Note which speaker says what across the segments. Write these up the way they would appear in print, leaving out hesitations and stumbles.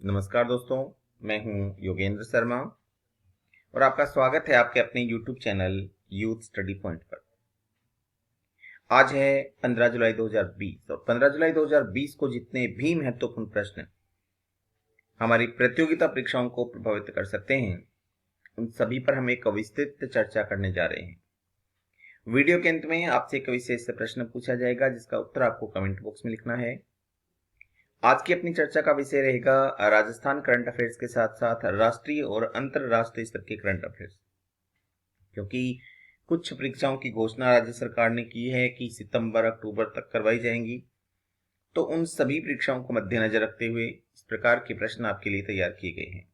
Speaker 1: नमस्कार दोस्तों, मैं हूं योगेंद्र शर्मा और आपका स्वागत है आपके अपने YouTube channel youth study point पर। आज है 15 जुलाई 2020 और 15 जुलाई 2020 को जितने भी महत्वपूर्ण प्रश्न हमारी प्रतियोगिता परीक्षाओं को प्रभावित कर सकते हैं, उन सभी पर हम एक विस्तृत चर्चा करने जा रहे हैं। वीडियो के अंत में आपसे एक विशेष प्रश्न पूछा जाएगा जिसका उत्तर आपको कमेंट बॉक्स में लिखना है। आज की अपनी चर्चा का विषय रहेगा राजस्थान करंट अफेयर्स के साथ साथ राष्ट्रीय और अंतरराष्ट्रीय स्तर के करंट अफेयर्स, क्योंकि कुछ परीक्षाओं की घोषणा राज्य सरकार ने की है कि सितंबर अक्टूबर तक करवाई जाएंगी। तो उन सभी परीक्षाओं को मद्देनजर रखते हुए इस प्रकार के प्रश्न आपके लिए तैयार किए गए हैं।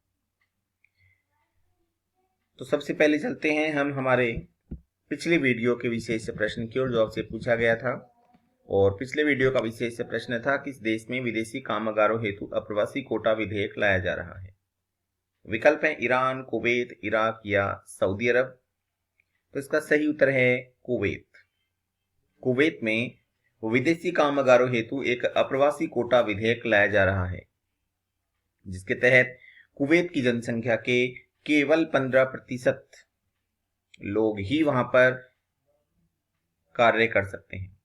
Speaker 1: तो सबसे पहले चलते हैं हम हमारे पिछले वीडियो के विशेष प्रश्न की ओर, जो आपसे पूछा गया था। और पिछले वीडियो का विशेष प्रश्न था, किस देश में विदेशी कामगारों हेतु अप्रवासी कोटा विधेयक लाया जा रहा है। विकल्प है ईरान, कुवैत, इराक या सऊदी अरब। तो इसका सही उत्तर है कुवैत। कुवैत में विदेशी कामगारों हेतु एक अप्रवासी कोटा विधेयक लाया जा रहा है, जिसके तहत कुवैत की जनसंख्या के केवल 15% लोग ही वहां पर कार्य कर सकते हैं।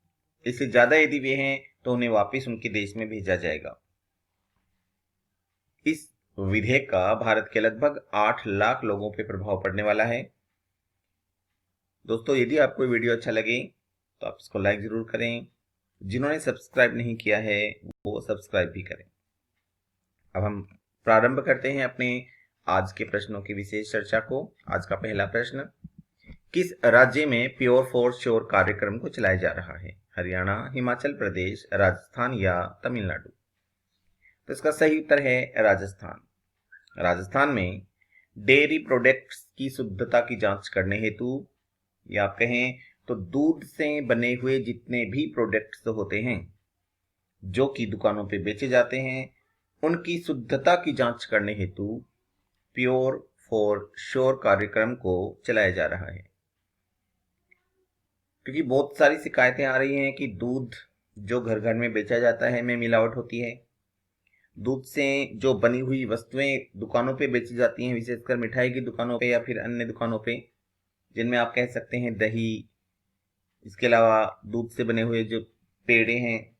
Speaker 1: इससे ज्यादा यदि वे हैं तो उन्हें वापस उनके देश में भेजा जाएगा। इस विधेयक का भारत के लगभग 8 लाख लोगों पर प्रभाव पड़ने वाला है। दोस्तों, यदि आपको वीडियो अच्छा लगे तो आप इसको लाइक जरूर करें। जिन्होंने सब्सक्राइब नहीं किया है वो सब्सक्राइब भी करें। अब हम प्रारंभ करते हैं अपने आज के प्रश्नों की विशेष चर्चा को। आज का पहला प्रश्न, किस राज्य में प्योर फॉर श्योर कार्यक्रम को चलाया जा रहा है। हरियाणा, हिमाचल प्रदेश, राजस्थान या तमिलनाडु। तो इसका सही उत्तर है राजस्थान। राजस्थान में डेयरी प्रोडक्ट्स की शुद्धता की जांच करने हेतु, या आप कहें तो दूध से बने हुए जितने भी प्रोडक्ट्स होते हैं जो कि दुकानों पे बेचे जाते हैं, उनकी शुद्धता की जांच करने हेतु प्योर फॉर श्योर कार्यक्रम को चलाया जा रहा है। क्योंकि बहुत सारी शिकायतें आ रही हैं कि दूध जो घर घर में बेचा जाता है में मिलावट होती है। दूध से जो बनी हुई वस्तुएं दुकानों पे बेची जाती हैं, विशेषकर मिठाई की दुकानों पे या फिर अन्य दुकानों पे, जिनमें आप कह सकते हैं दही, इसके अलावा दूध से बने हुए जो पेड़े हैं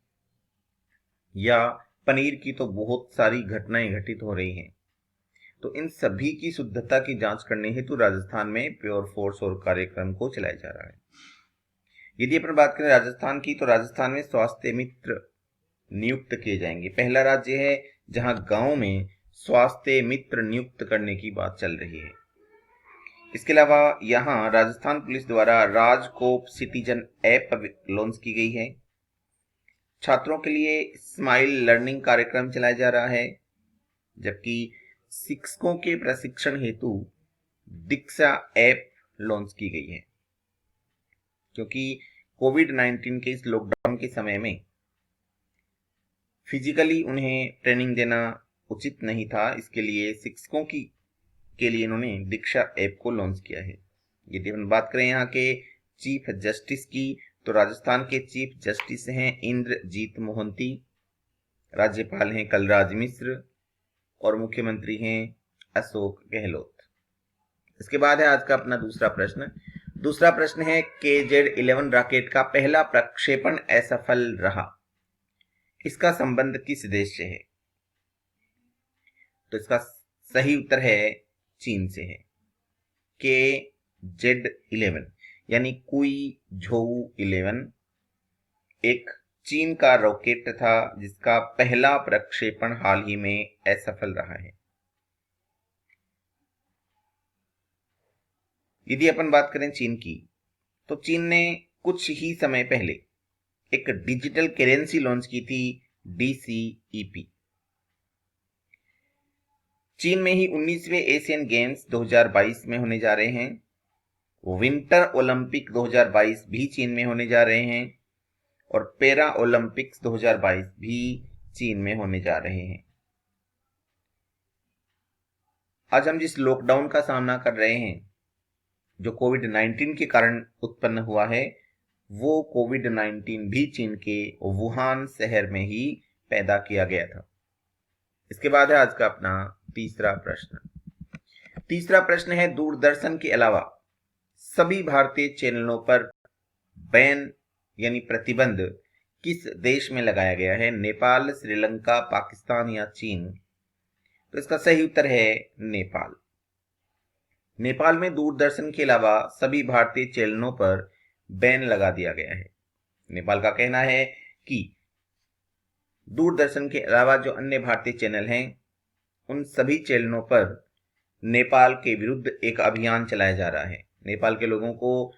Speaker 1: या पनीर की, तो बहुत सारी घटनाएं घटित हो रही हैं। तो इन सभी की शुद्धता की जांच करने हेतु राजस्थान में प्योर फॉर श्योर कार्यक्रम को चलाया जा रहा है। यदि अपन बात करें राजस्थान की, तो राजस्थान में स्वास्थ्य मित्र नियुक्त किए जाएंगे। पहला राज्य है जहां गांव में स्वास्थ्य मित्र नियुक्त करने की बात चल रही है। इसके अलावा यहां राजस्थान पुलिस द्वारा राजकोप सिटीजन ऐप लॉन्च की गई है। छात्रों के लिए स्माइल लर्निंग कार्यक्रम चलाया जा रहा है, जबकि शिक्षकों के प्रशिक्षण हेतु दीक्षा ऐप लॉन्च की गई है। क्योंकि कोविड-19 के इस लॉकडाउन के समय में फिजिकली उन्हें ट्रेनिंग देना उचित नहीं था, इसके लिए शिक्षकों की के लिए इन्होंने दीक्षा ऐप को लॉन्च किया है। यदि हम बात करें यहाँ के चीफ जस्टिस की, तो राजस्थान के चीफ जस्टिस हैं इंद्रजीत मोहंती, राज्यपाल हैं कलराज मिश्र और मुख्यमंत्री हैं अशोक गहलोत। इसके बाद है आज का अपना दूसरा प्रश्न। दूसरा प्रश्न है, KZ-11 रॉकेट का पहला प्रक्षेपण असफल रहा, इसका संबंध किस देश से है। तो इसका सही उत्तर है चीन से है। KZ-11 यानी कुई झोउ 11 एक चीन का रॉकेट था जिसका पहला प्रक्षेपण हाल ही में असफल रहा है। यदि अपन बात करें चीन की, तो चीन ने कुछ ही समय पहले एक डिजिटल करेंसी लॉन्च की थी, DCEP। चीन में ही 19वें एशियन गेम्स 2022 में होने जा रहे हैं। विंटर ओलंपिक 2022 भी चीन में होने जा रहे हैं और पैरा ओलंपिक्स 2022 भी चीन में होने जा रहे हैं। आज हम जिस लॉकडाउन का सामना कर रहे हैं, जो कोविड-19 के कारण उत्पन्न हुआ है, वो कोविड-19 भी चीन के वुहान शहर में ही पैदा किया गया था। इसके बाद है आज का अपना तीसरा प्रश्न। तीसरा प्रश्न है, दूरदर्शन के अलावा सभी भारतीय चैनलों पर बैन यानी प्रतिबंध किस देश में लगाया गया है? नेपाल, श्रीलंका, पाकिस्तान या चीन? तो इसका सही उत्तर है नेपाल। नेपाल में दूरदर्शन के अलावा सभी भारतीय चैनलों पर बैन लगा दिया गया है। नेपाल का कहना है कि दूरदर्शन के अलावा जो अन्य भारतीय चैनल हैं उन सभी चैनलों पर नेपाल के विरुद्ध एक अभियान चलाया जा रहा है। नेपाल के लोगों को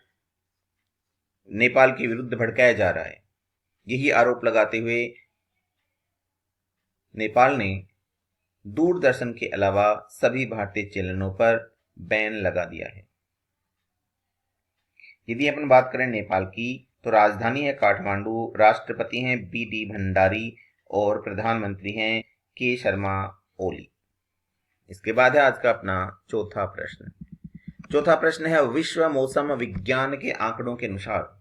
Speaker 1: नेपाल के विरुद्ध भड़काया जा रहा है। यही आरोप लगाते हुए नेपाल ने दूरदर्शन के अलावा सभी भारतीय चैनलों पर बैन लगा दिया है। यदि अपन बात करें नेपाल की, तो राजधानी है काठमांडू, राष्ट्रपति हैं बी.डी. भंडारी और प्रधानमंत्री हैं के शर्मा ओली। इसके बाद है आज का अपना चौथा प्रश्न। चौथा प्रश्न है, विश्व मौसम विज्ञान के आंकड़ों के अनुसार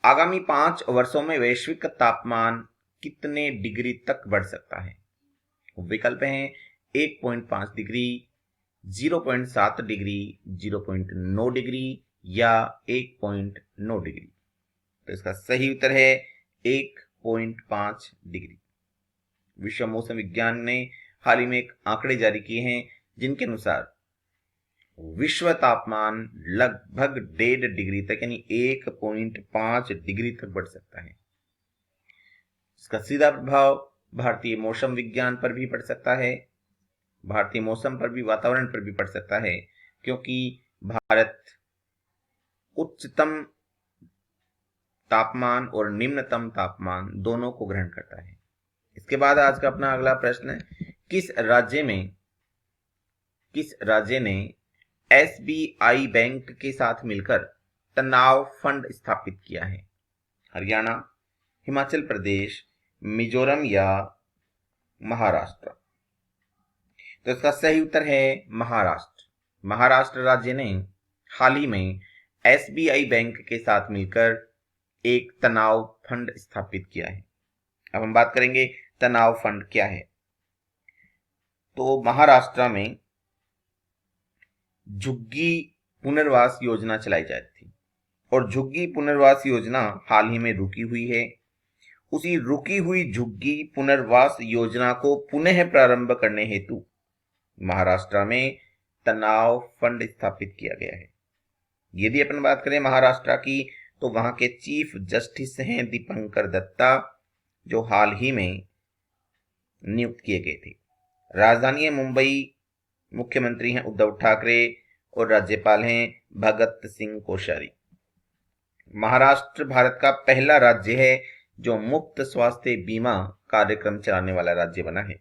Speaker 1: आगामी 5 वर्षों में वैश्विक तापमान कितने डिग्री तक बढ़ सकता है? विकल्प हैं 1.5 डिग्री, 0.7 डिग्री, 0.9 डिग्री या 1.9 डिग्री। तो इसका सही उत्तर है 1.5 डिग्री। विश्व मौसम विज्ञान ने हाल ही में एक आंकड़े जारी किए हैं जिनके अनुसार विश्व तापमान लगभग 1.5 डिग्री तक यानी 1.5 डिग्री तक बढ़ सकता है। इसका सीधा प्रभाव भारतीय मौसम विज्ञान पर भी पड़ सकता है, भारतीय मौसम पर भी, वातावरण पर भी पड़ सकता है, क्योंकि भारत उच्चतम तापमान और निम्नतम तापमान दोनों को ग्रहण करता है। इसके बाद आज का अपना अगला प्रश्न है, किस राज्य ने एसबीआई बैंक के साथ मिलकर तनाव फंड स्थापित किया है? हरियाणा, हिमाचल प्रदेश, मिजोरम या महाराष्ट्र? तो इसका सही उत्तर है महाराष्ट्र। महाराष्ट्र राज्य ने हाल ही में एसबीआई बैंक के साथ मिलकर एक तनाव फंड स्थापित किया है। अब हम बात करेंगे तनाव फंड क्या है। तो महाराष्ट्र में झुग्गी पुनर्वास योजना चलाई जाती थी और झुग्गी पुनर्वास योजना हाल ही में रुकी हुई है। उसी रुकी हुई झुग्गी पुनर्वास योजना को पुनः प्रारंभ करने हेतु महाराष्ट्र में तनाव फंड स्थापित किया गया है। यदि अपन बात करें महाराष्ट्र की, तो वहां के चीफ जस्टिस हैं दीपंकर दत्ता, जो हाल ही में नियुक्त किए गए थे। राजधानी है मुंबई, मुख्यमंत्री हैं उद्धव ठाकरे और राज्यपाल हैं भगत सिंह कोश्यारी। महाराष्ट्र भारत का पहला राज्य है जो मुफ्त स्वास्थ्य बीमा कार्यक्रम चलाने वाला राज्य बना है।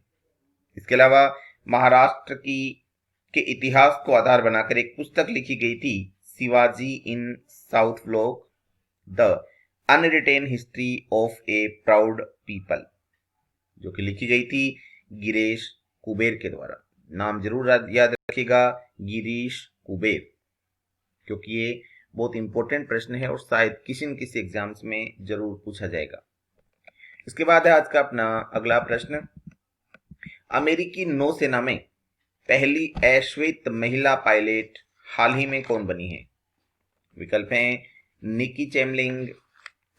Speaker 1: इसके अलावा महाराष्ट्र के इतिहास को आधार बनाकर एक पुस्तक लिखी गई थी, Shivaji in South Block, the unwritten history of a proud people, जो कि लिखी गई थी गिरीश कुबेर के द्वारा। नाम जरूर याद रखिएगा, गिरीश कुबेर, क्योंकि ये बहुत इंपॉर्टेंट प्रश्न है और शायद किसी न किसी एग्जाम्स में जरूर पूछा जाएगा। इसके बाद है आज का अपना अगला प्रश्न, अमेरिकी नौसेना में पहली अश्वेत महिला पायलट हाल ही में कौन बनी है? विकल्प हैं निकी चैमलिंग,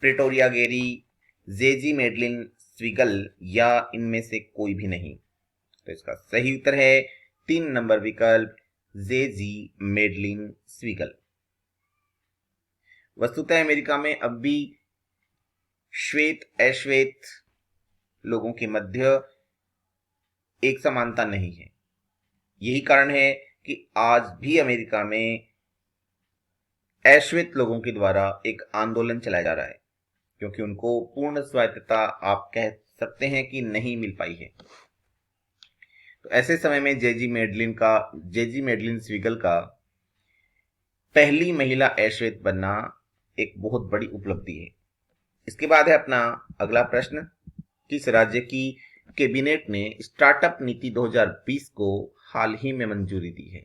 Speaker 1: प्रिटोरिया गेरी, जेजी मेडलिन स्विगल या इनमें से कोई भी नहीं। तो इसका सही उत्तर है 3 नंबर विकल्प, जेजी मेडलिन स्विगल। वस्तुतः अमेरिका में अब भी श्वेत अश्वेत लोगों के मध्य एक समानता नहीं है। यही कारण है कि आज भी अमेरिका में अश्वेत लोगों के द्वारा एक आंदोलन चलाया जा रहा है, क्योंकि उनको पूर्ण स्वायत्तता आप कह सकते हैं कि नहीं मिल पाई है। तो ऐसे समय में जेजी मेडलिन स्विगल का पहली महिला अश्वेत बनना एक बहुत बड़ी उपलब्धि है। इसके बाद है अपना अगला प्रश्न, किस राज्य की कैबिनेट ने स्टार्टअप नीति 2020 को हाल ही में मंजूरी दी है?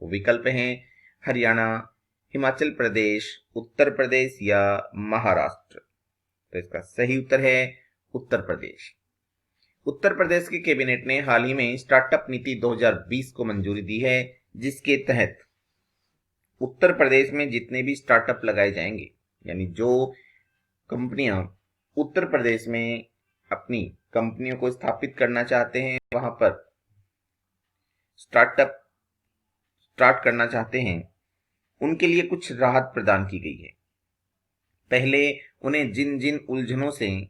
Speaker 1: विकल्प हैं हरियाणा, हिमाचल प्रदेश, उत्तर प्रदेश या महाराष्ट्र। तो इसका सही उत्तर है उत्तर प्रदेश। उत्तर प्रदेश के कैबिनेट ने हाल ही में स्टार्टअप नीति 2020 को मंजूरी दी है, जिसके तहत उत्तर प्रदेश में जितने भी स्टार्टअप लगाए जाएंगे, यानी जो कंपनियां उत्तर प्रदेश में अपनी कंपनियों को स्थापित करना चाहते हैं, वहां पर स्टार्टअप स्टार्ट करना चाहते हैं, उनके लिए कुछ राहत प्रदान की गई है। पहले उन्हें जिन जिन उलझनों से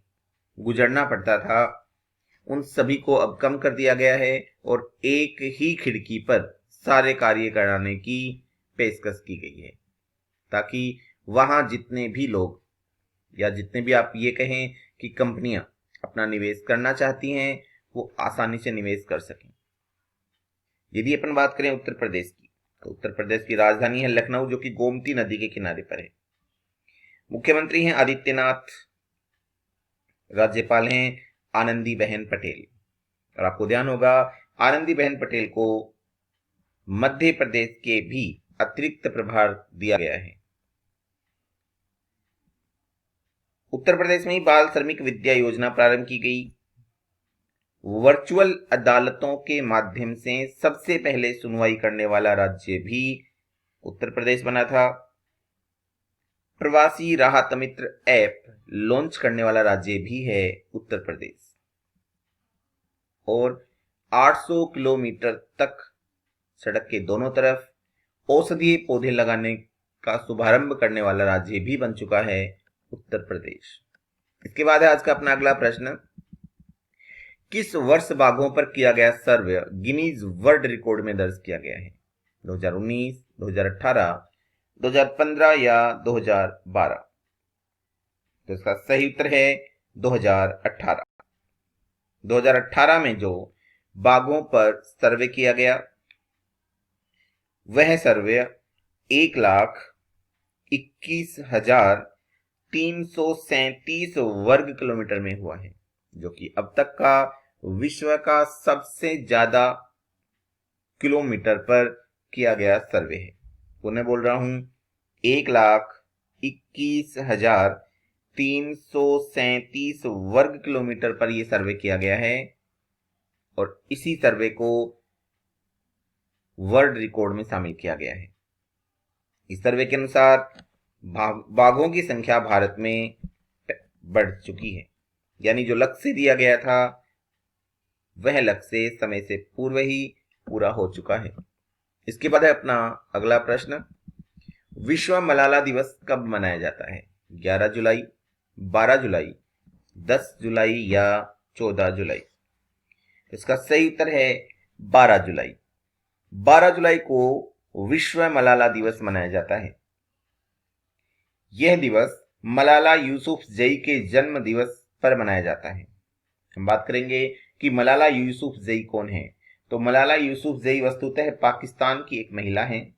Speaker 1: गुजरना पड़ता था, उन सभी को अब कम कर दिया गया है और एक ही खिड़की पर सारे कार्य कराने की पेशकश की गई है, ताकि वहां जितने भी लोग या जितने भी आप ये कहें कि कंपनियां अपना निवेश करना चाहती हैं, वो आसानी से निवेश कर सकें। यदि अपन बात करें उत्तर प्रदेश की, तो उत्तर प्रदेश की राजधानी है लखनऊ, जो कि गोमती नदी के किनारे पर है। मुख्यमंत्री हैं आदित्यनाथ, राज्यपाल हैं आनंदीबेन पटेल। और आपको ध्यान होगा, आनंदीबेन पटेल को मध्य प्रदेश के भी अतिरिक्त प्रभार दिया गया है। उत्तर प्रदेश में ही बाल श्रमिक विद्या योजना प्रारंभ की गई। वर्चुअल अदालतों के माध्यम से सबसे पहले सुनवाई करने वाला राज्य भी उत्तर प्रदेश बना था। प्रवासी राहत मित्र ऐप लॉन्च करने वाला राज्य भी है उत्तर प्रदेश। और 800 किलोमीटर तक सड़क के दोनों तरफ औषधीय पौधे लगाने का शुभारंभ करने वाला राज्य भी बन चुका है उत्तर प्रदेश। इसके बाद है आज का अपना अगला प्रश्न। किस वर्ष बाघों पर किया गया सर्वे गिनीज वर्ल्ड रिकॉर्ड में दर्ज किया गया है? 2019, 2018, 2015 या 2012? तो इसका सही उत्तर है 2018। 2018 में जो बाघों पर सर्वे किया गया, वह सर्वे 1,21,337 वर्ग किलोमीटर में हुआ है, जो कि अब तक का विश्व का सबसे ज्यादा किलोमीटर पर किया गया सर्वे है। पुनः बोल रहा हूं, 1,21,337 वर्ग किलोमीटर पर यह सर्वे किया गया है और इसी सर्वे को वर्ल्ड रिकॉर्ड में शामिल किया गया है। इस सर्वे के अनुसार बाघों की संख्या भारत में बढ़ चुकी है, यानी जो लक्ष्य दिया गया था वह लक्ष्य समय से पूर्व ही पूरा हो चुका है। इसके बाद है अपना अगला प्रश्न। विश्व मलाला दिवस कब मनाया जाता है? 11 जुलाई, 12 जुलाई, 10 जुलाई या 14 जुलाई? इसका सही उत्तर है 12 जुलाई। 12 जुलाई को विश्व मलाला दिवस मनाया जाता है। यह दिवस मलाला यूसुफजई के जन्म दिवस पर मनाया जाता है। हम बात करेंगे कि मलाला यूसुफजई कौन है। तो मलाला यूसुफजई वस्तुतः पाकिस्तान की एक महिला हैं,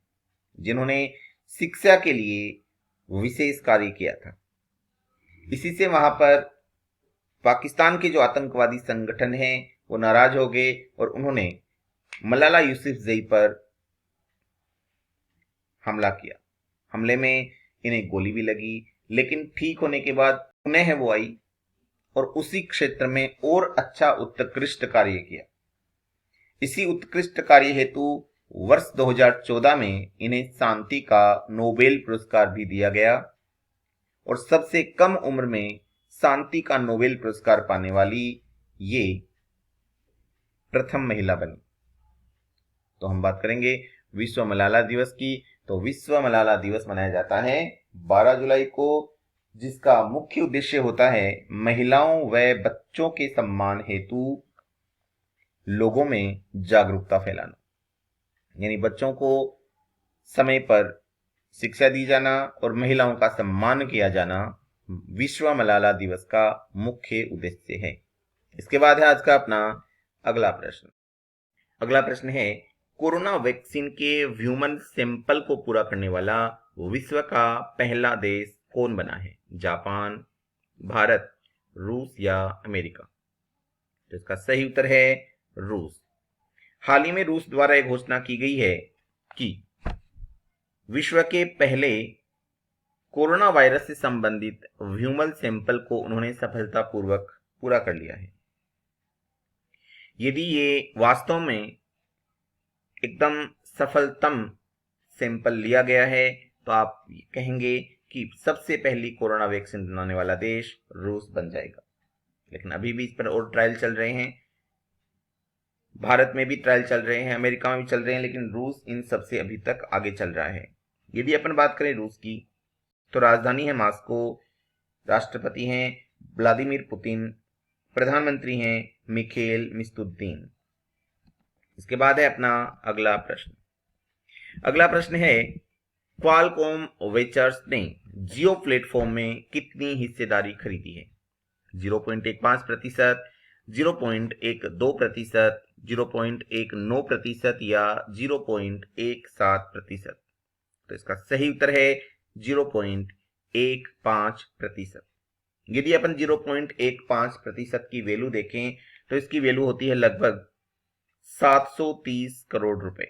Speaker 1: जिन्होंने शिक्षा के लिए विशेष कार्य किया था। इसी से वहां पर पाकिस्तान के जो आतंकवादी संगठन हैं वो नाराज हो गए और उन्होंने मलाला यूसुफजई पर हमला किया। हमले में इन्हें गोली भी लगी, लेकिन ठीक होने के बाद पुनः वो आई और उसी क्षेत्र में और अच्छा उत्कृष्ट कार्य किया। इसी उत्कृष्ट कार्य हेतु वर्ष 2014 में इन्हें शांति का नोबेल पुरस्कार भी दिया गया और सबसे कम उम्र में शांति का नोबेल पुरस्कार पाने वाली ये प्रथम महिला बनी। तो हम बात करेंगे विश्व मलाला दिवस की। तो विश्व मलाला दिवस मनाया जाता है 12 जुलाई को, जिसका मुख्य उद्देश्य होता है महिलाओं व बच्चों के सम्मान हेतु लोगों में जागरूकता फैलाना, यानी बच्चों को समय पर शिक्षा दी जाना और महिलाओं का सम्मान किया जाना विश्व मलाला दिवस का मुख्य उद्देश्य है। इसके बाद है आज का अपना अगला प्रश्न। अगला प्रश्न है, कोरोना वैक्सीन के ह्यूमन सैंपल को पूरा करने वाला विश्व का पहला देश कौन बना है? जापान, भारत, रूस या अमेरिका? तो इसका सही उत्तर है रूस। हाल ही में रूस द्वारा एक घोषणा की गई है कि विश्व के पहले कोरोना वायरस से संबंधित ह्यूमन सैंपल को उन्होंने सफलतापूर्वक पूरा कर लिया है। यदि ये वास्तव में एकदम सफलतम सैंपल लिया गया है तो आप कहेंगे कि सबसे पहली कोरोना वैक्सीन बनाने वाला देश रूस बन जाएगा। लेकिन अभी भी इस पर और ट्रायल चल रहे हैं। भारत में भी ट्रायल चल रहे हैं, अमेरिका में भी चल रहे हैं, लेकिन रूस इन सबसे अभी तक आगे चल रहा है। यदि अपन बात करें रूस की तो राजधानी है मॉस्को, राष्ट्रपति हैं व्लादिमीर पुतिन, प्रधानमंत्री हैं मिखेल मिस्तुद्दीन। इसके बाद है अपना अगला प्रश्न। अगला प्रश्न है क्वालकॉम वेंचर्स ने जियो प्लेटफॉर्म में कितनी हिस्सेदारी खरीदी है? 0.15%, 0.12%, 0.19% या 0.17%? तो इसका सही उत्तर है 0.15%। यदि अपन 0.15% की वैल्यू देखें तो इसकी वैल्यू होती है लगभग 730 करोड़ रुपए।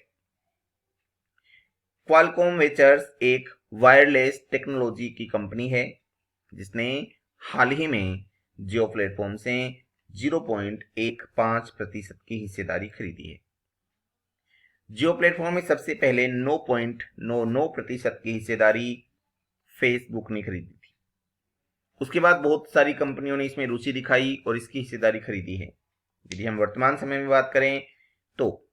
Speaker 1: क्वालकॉम वेंचर्स एक वायरलेस टेक्नोलॉजी की कंपनी है जिसने हाल ही में जियो प्लेटफॉर्म से 0.15% की हिस्सेदारी खरीदी है। जियो प्लेटफॉर्म में सबसे पहले 9.99% की हिस्सेदारी फेसबुक ने खरीदी थी। उसके बाद बहुत सारी कंपनियों ने इसमें रुचि दिखाई और इसकी हिस्सेदारी खरीदी है। यदि हम वर्तमान समय में बात करें तो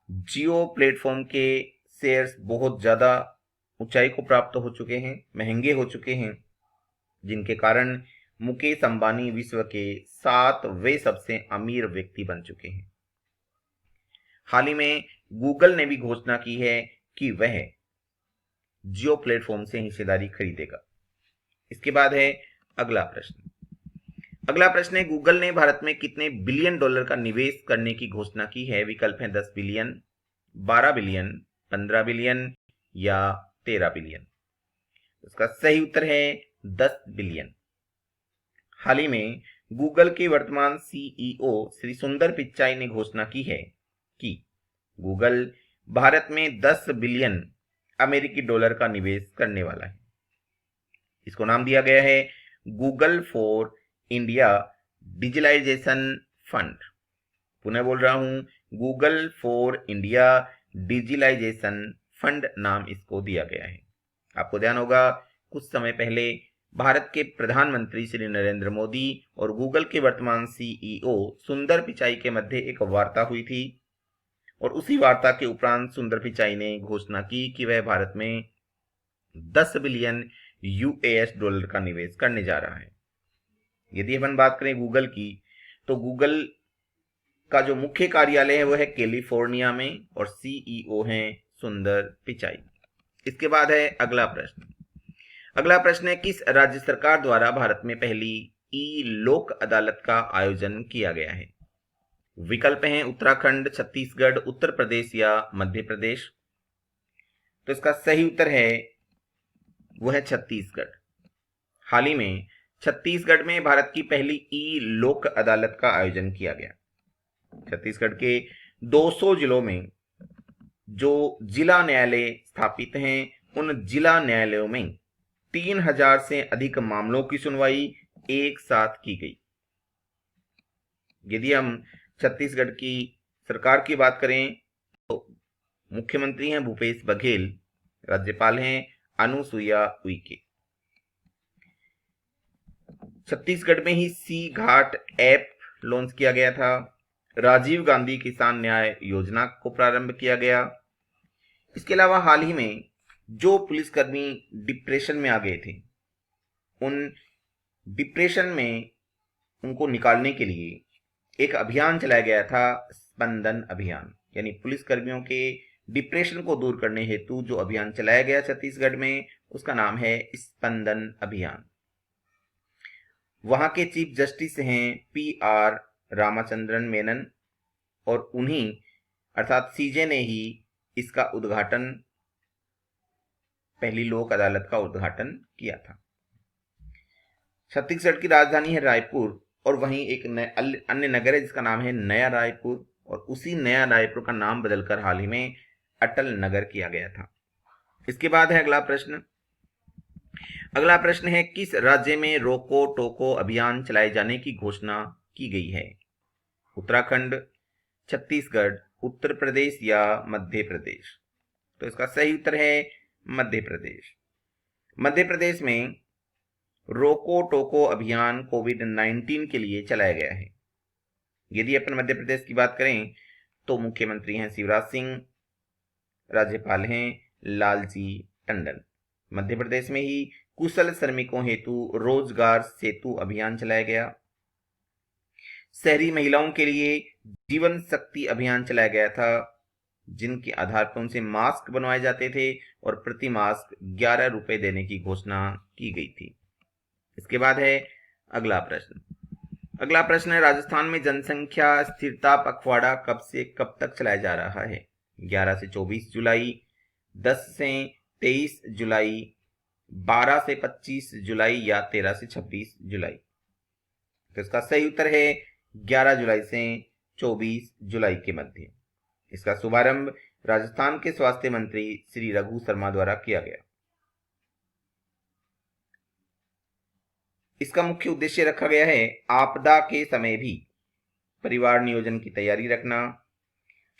Speaker 1: जियो प्लेटफॉर्म के शेयर्स बहुत ज्यादा ऊंचाई को प्राप्त हो चुके हैं, महंगे हो चुके हैं, जिनके कारण मुकेश अंबानी विश्व के 7वें सबसे अमीर व्यक्ति बन चुके हैं। हाल ही में गूगल ने भी घोषणा की है कि वह जियो प्लेटफॉर्म से हिस्सेदारी खरीदेगा। इसके बाद है अगला प्रश्न। अगला प्रश्न है गूगल ने भारत में कितने बिलियन डॉलर का निवेश करने की घोषणा की है? विकल्प है 10 बिलियन, 12 बिलियन, 15 बिलियन या 13 बिलियन। इसका सही उत्तर है 10 बिलियन। हाल ही में गूगल के वर्तमान सीईओ श्री सुंदर पिचाई ने घोषणा की है कि गूगल भारत में 10 बिलियन अमेरिकी डॉलर का निवेश करने वाला है। इसको नाम दिया गया है Google for India digitalization fund. पुनः बोल रहा हूं, Google for India digitalization fund नाम इसको दिया गया है। आपको ध्यान होगा कुछ समय पहले भारत के प्रधानमंत्री श्री नरेंद्र मोदी और गूगल के वर्तमान सीईओ सुंदर पिचाई के मध्य एक वार्ता हुई थी और उसी वार्ता के उपरांत सुंदर पिचाई ने घोषणा की कि वह भारत में 10 बिलियन यूएस डॉलर का निवेश करने जा रहा है। यदि अपन बात करें गूगल की तो गूगल का जो मुख्य कार्यालय है वो है कैलिफोर्निया में और सीईओ हैं सुंदर पिचाई। इसके बाद है अगला प्रश्न। अगला प्रश्न है किस राज्य सरकार द्वारा भारत में पहली ई लोक अदालत का आयोजन किया गया है? विकल्प हैं उत्तराखंड, छत्तीसगढ़, उत्तर प्रदेश या मध्य प्रदेश। तो इसका सही उत्तर है वो है छत्तीसगढ़। हाल ही में छत्तीसगढ़ में भारत की पहली ई लोक अदालत का आयोजन किया गया। छत्तीसगढ़ के 200 जिलों में जो जिला न्यायालय स्थापित हैं उन जिला न्यायालयों में 3000 से अधिक मामलों की सुनवाई एक साथ की गई। यदि हम छत्तीसगढ़ की सरकार की बात करें तो मुख्यमंत्री हैं भूपेश बघेल, राज्यपाल हैं अनुसुईया उइके। छत्तीसगढ़ में ही सी घाट ऐप लॉन्च किया गया था। राजीव गांधी किसान न्याय योजना को प्रारंभ किया गया। इसके अलावा हाल ही में जो पुलिसकर्मी डिप्रेशन में आ गए थे उन डिप्रेशन में उनको निकालने के लिए एक अभियान चलाया गया था, स्पंदन अभियान। यानी पुलिसकर्मियों के डिप्रेशन को दूर करने हेतु जो अभियान चलाया गया छत्तीसगढ़ में उसका नाम है स्पंदन अभियान। वहां के चीफ जस्टिस हैं PR रामाचंद्रन मेनन और उन्हीं अर्थात सीजे ने ही इसका उद्घाटन, पहली लोक अदालत का उद्घाटन किया था। छत्तीसगढ़ की राजधानी है रायपुर और वहीं एक अन्य नगर है जिसका नाम है नया रायपुर और उसी नया रायपुर का नाम बदलकर हाल ही में अटल नगर किया गया था। इसके बाद है अगला प्रश्न। अगला प्रश्न है किस राज्य में रोको टोको अभियान चलाए जाने की घोषणा की गई है? उत्तराखंड, छत्तीसगढ़, उत्तर प्रदेश या मध्य प्रदेश? तो इसका सही उत्तर है मध्य प्रदेश। मध्य प्रदेश में रोको टोको अभियान कोविड-19 के लिए चलाया गया है। यदि अपन मध्य प्रदेश की बात करें तो मुख्यमंत्री हैं शिवराज सिंह, राज्यपाल हैं लालजी टंडन। मध्य प्रदेश में ही कुशल श्रमिकों हेतु रोजगार सेतु अभियान चलाया गया। शहरी महिलाओं के लिए जीवन शक्ति अभियान चलाया गया था, जिनके आधार पर उनसे मास्क बनवाए जाते थे और प्रति मास्क 11 रुपए देने की घोषणा की गई थी। इसके बाद है अगला प्रश्न। अगला प्रश्न है, राजस्थान में जनसंख्या स्थिरता पखवाड़ा कब से कब तक चलाया जा रहा है? 11 से 24 जुलाई, 10 से 23 जुलाई, 12 से 25 जुलाई या 13 से 26 जुलाई? तो इसका सही उत्तर है 11 जुलाई से 24 जुलाई के मध्य। इसका शुभारंभ राजस्थान के स्वास्थ्य मंत्री श्री रघु शर्मा द्वारा किया गया। इसका मुख्य उद्देश्य रखा गया है आपदा के समय भी परिवार नियोजन की तैयारी रखना,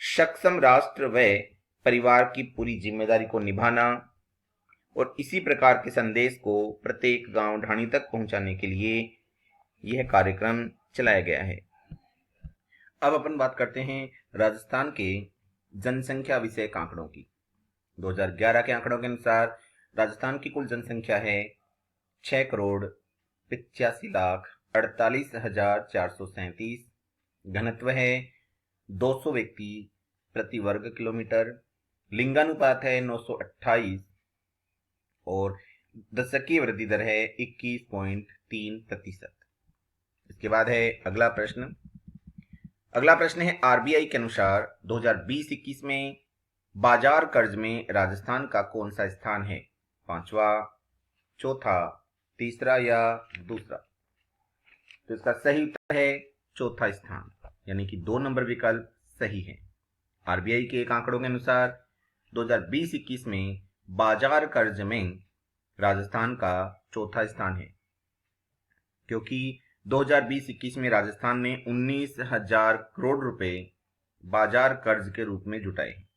Speaker 1: सक्षम राष्ट्र व परिवार की पूरी जिम्मेदारी को निभाना और इसी प्रकार के संदेश को प्रत्येक गांव ढाणी तक पहुंचाने के लिए यह कार्यक्रम चलाया गया है। अब अपन बात करते हैं राजस्थान के जनसंख्या विषयक आंकड़ों की। 2011 के आंकड़ों के अनुसार राजस्थान की कुल जनसंख्या है 6,85,48,437। घनत्व है 200 व्यक्ति प्रति वर्ग किलोमीटर। लिंगानुपात है 928 और दशकीय वृद्धि दर है 21.3%। इसके बाद है अगला प्रश्न। अगला प्रश्न है, आरबीआई के अनुसार 2020-21 में बाजार कर्ज में राजस्थान का कौन सा स्थान है? 5वां, चौथा, तीसरा या दूसरा? तो इसका सही उत्तर है चौथा स्थान, यानी कि 2 नंबर विकल्प सही है। आरबीआई के एक आंकड़ों के अनुसार 2020-21 में बाजार कर्ज में राजस्थान का चौथा स्थान है, क्योंकि 2020-21 में राजस्थान ने 19,000 करोड़ रुपए बाजार कर्ज के रूप में जुटाए हैं।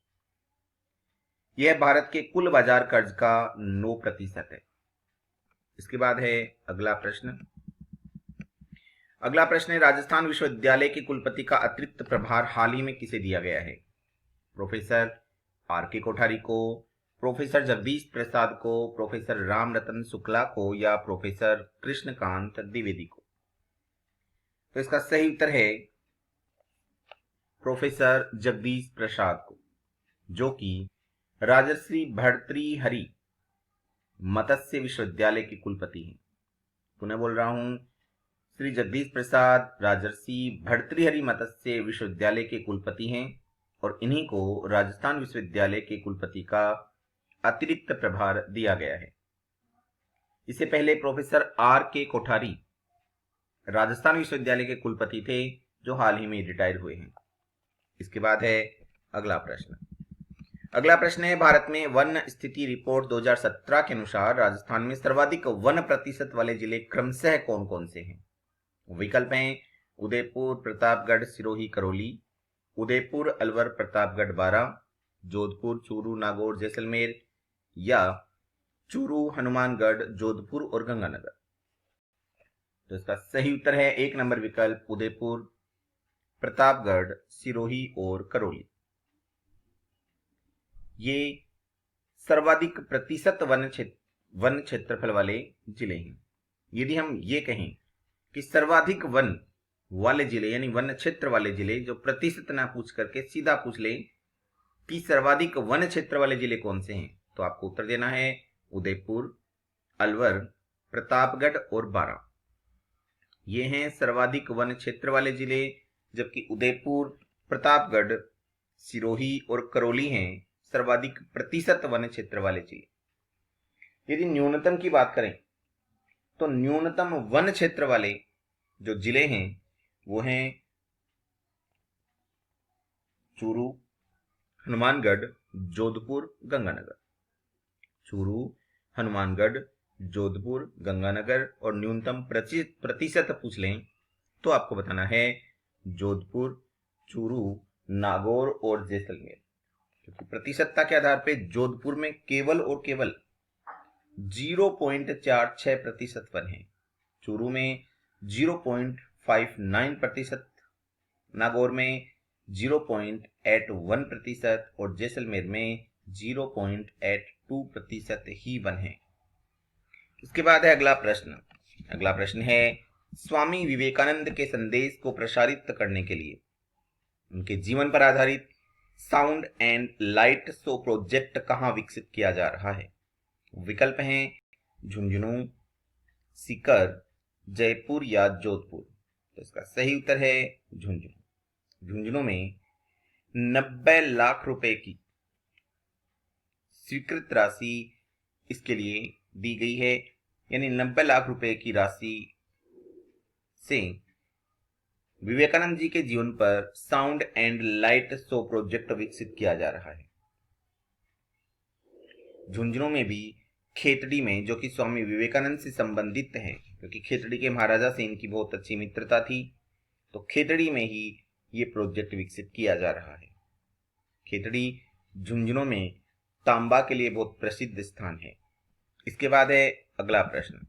Speaker 1: यह भारत के कुल बाजार कर्ज का 9% है। इसके बाद है अगला प्रश्न। अगला प्रश्न है, राजस्थान विश्वविद्यालय के कुलपति का अतिरिक्त प्रभार हाल ही में किसे दिया गया है? प्रोफेसर आर के कोठारी को, प्रोफेसर जगदीश प्रसाद को, प्रोफेसर राम रतन शुक्ला को या प्रोफेसर कृष्णकांत द्विवेदी को? तो इसका सही उत्तर है प्रोफेसर जगदीश प्रसाद को, जो कि राजर्षि भर्तृहरि मत्स्य विश्वविद्यालय के कुलपति हैं। पुनः बोल रहा हूं, श्री जगदीश प्रसाद राजर्षि भर्तृहरि मत्स्य विश्वविद्यालय के कुलपति हैं और इन्हीं को राजस्थान विश्वविद्यालय के कुलपति का अतिरिक्त प्रभार दिया गया है। इससे पहले प्रोफेसर आर के कोठारी राजस्थान विश्वविद्यालय के कुलपति थे, जो हाल ही में रिटायर हुए हैं। इसके बाद है अगला प्रश्न। अगला प्रश्न है, भारत में वन स्थिति रिपोर्ट 2017 के अनुसार राजस्थान में सर्वाधिक वन प्रतिशत वाले जिले क्रमशः कौन कौन से हैं? विकल्प हैं उदयपुर, प्रतापगढ़, सिरोही, करौली, उदयपुर, अलवर, प्रतापगढ़, बारां, जोधपुर, चूरू, नागौर, जैसलमेर या चूरू, हनुमानगढ़, जोधपुर और गंगानगर? तो इसका सही उत्तर है 1 नंबर विकल्प उदयपुर, प्रतापगढ़, सिरोही और करौली। ये सर्वाधिक प्रतिशत वन क्षेत्रफल वाले जिले हैं। यदि हम ये कहें कि सर्वाधिक वन वाले जिले यानी वन क्षेत्र वाले जिले, जो प्रतिशत ना पूछ करके सीधा पूछ ले कि सर्वाधिक वन क्षेत्र वाले जिले कौन से हैं, तो आपको उत्तर देना है उदयपुर, अलवर, प्रतापगढ़ और बारां। ये हैं सर्वाधिक वन क्षेत्र वाले जिले, जबकि उदयपुर, प्रतापगढ़, सिरोही और करौली हैं सर्वाधिक प्रतिशत वन क्षेत्र वाले जिले। यदि न्यूनतम की बात करें तो न्यूनतम वन क्षेत्र वाले जो जिले हैं वो हैं चूरू, हनुमानगढ़, जोधपुर, गंगानगर। चूरू, हनुमानगढ़, जोधपुर, गंगानगर और न्यूनतम प्रतिशत पूछ लें तो आपको बताना है जोधपुर, चूरू, नागौर और जैसलमेर। क्योंकि प्रतिशतता के आधार पे जोधपुर में केवल और केवल 0.46% वन है, चूरू में 0.59%, नागौर में 0.81% और जैसलमेर में 0.82% ही वन है। इसके बाद है अगला प्रश्न। अगला प्रश्न है, स्वामी विवेकानंद के संदेश को प्रसारित करने के लिए उनके जीवन पर आधारित sound and light show project कहां विकसित किया जा रहा है? विकल्प हैं झुंझुनू, सीकर, जयपुर या जोधपुर। तो इसका सही उत्तर है झुंझुनू। झुंझुनू में 90 लाख रुपए की स्वीकृत राशि इसके लिए दी गई है, यानी 90 लाख रुपए की राशि से विवेकानंद जी के जीवन पर sound and light show project विकसित किया जा रहा है। झुंझुनू में भी खेतड़ी में, जो कि स्वामी विवेकानंद से संबंधित है, क्योंकि खेतड़ी के महाराजा से इनकी बहुत अच्छी मित्रता थी, तो खेतड़ी में ही ये प्रोजेक्ट विकसित किया जा रहा है। खेतड़ी झुंझुनू में तांबा के लिए बहुत प्रसिद्ध स्थान है। इसके बाद है अगला प्रश्न।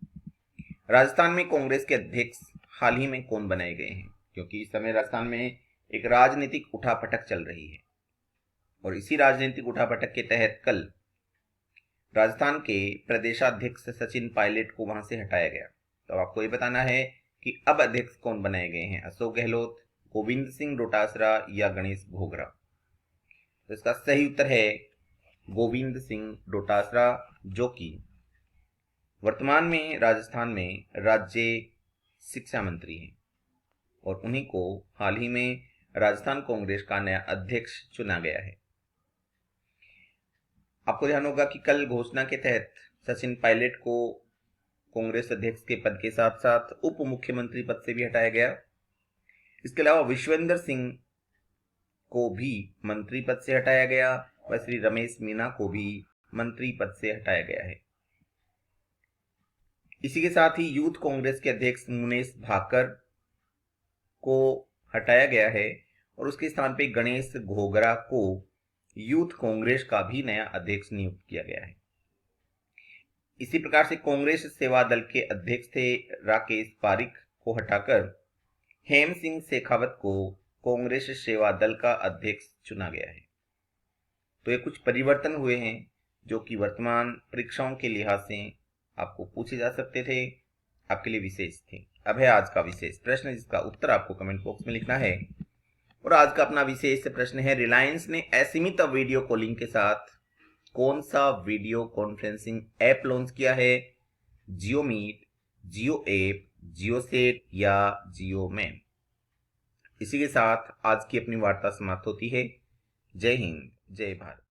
Speaker 1: राजस्थान में कांग्रेस के अध्यक्ष हाल ही में कौन बनाए गए हैं? क्योंकि इस समय राजस्थान में एक राजनीतिक उठापटक चल रही है और इसी राजनीतिक उठापटक के तहत कल राजस्थान के प्रदेशाध्यक्ष सचिन पायलट को वहां से हटाया गया। तो आपको ये बताना है कि अब अध्यक्ष कौन बनाए गए हैं, अशोक गहलोत, गोविंद सिंह डोटासरा या गणेश घोगरा। तो इसका सही उत्तर है गोविंद सिंह डोटासरा, जो कि वर्तमान में राजस्थान में राज्य शिक्षा मंत्री हैं और उन्हीं को हाल ही में राजस्थान कांग्रेस का नया अध्यक्ष चुना गया है। आपको ध्यान होगा कि कल घोषणा के तहत सचिन पायलट को कांग्रेस अध्यक्ष के पद के साथ साथ उप मुख्यमंत्री पद से भी हटाया गया। इसके अलावा विश्वेंद्र सिंह को भी मंत्री पद से हटाया गया व श्री रमेश मीना को भी मंत्री पद से हटाया गया है। इसी के साथ ही यूथ कांग्रेस के अध्यक्ष मुनेश भाकर को हटाया गया है और उसके स्थान पे गणेश घोगरा को यूथ कांग्रेस का भी नया अध्यक्ष नियुक्त किया गया है। इसी प्रकार से कांग्रेस सेवा दल के अध्यक्ष थे राकेश पारिक को हटाकर हेम सिंह शेखावत को कांग्रेस सेवा दल का अध्यक्ष चुना गया है। तो ये कुछ परिवर्तन हुए हैं जो कि वर्तमान परीक्षाओं के लिहाज से आपको पूछे जा सकते थे, आपके लिए विशेष थे। अब है आज का विशेष प्रश्न, जिसका उत्तर आपको कमेंट बॉक्स में लिखना है। और आज का अपना विशेष प्रश्न है, रिलायंस ने असीमित वीडियो कॉलिंग के साथ कौन सा वीडियो कॉन्फ्रेंसिंग ऐप लॉन्च किया है? जियो मीट, जियो ऐप, जियो सेट या जियो मैन। इसी के साथ आज की अपनी वार्ता समाप्त होती है। जय हिंद, जय भारत।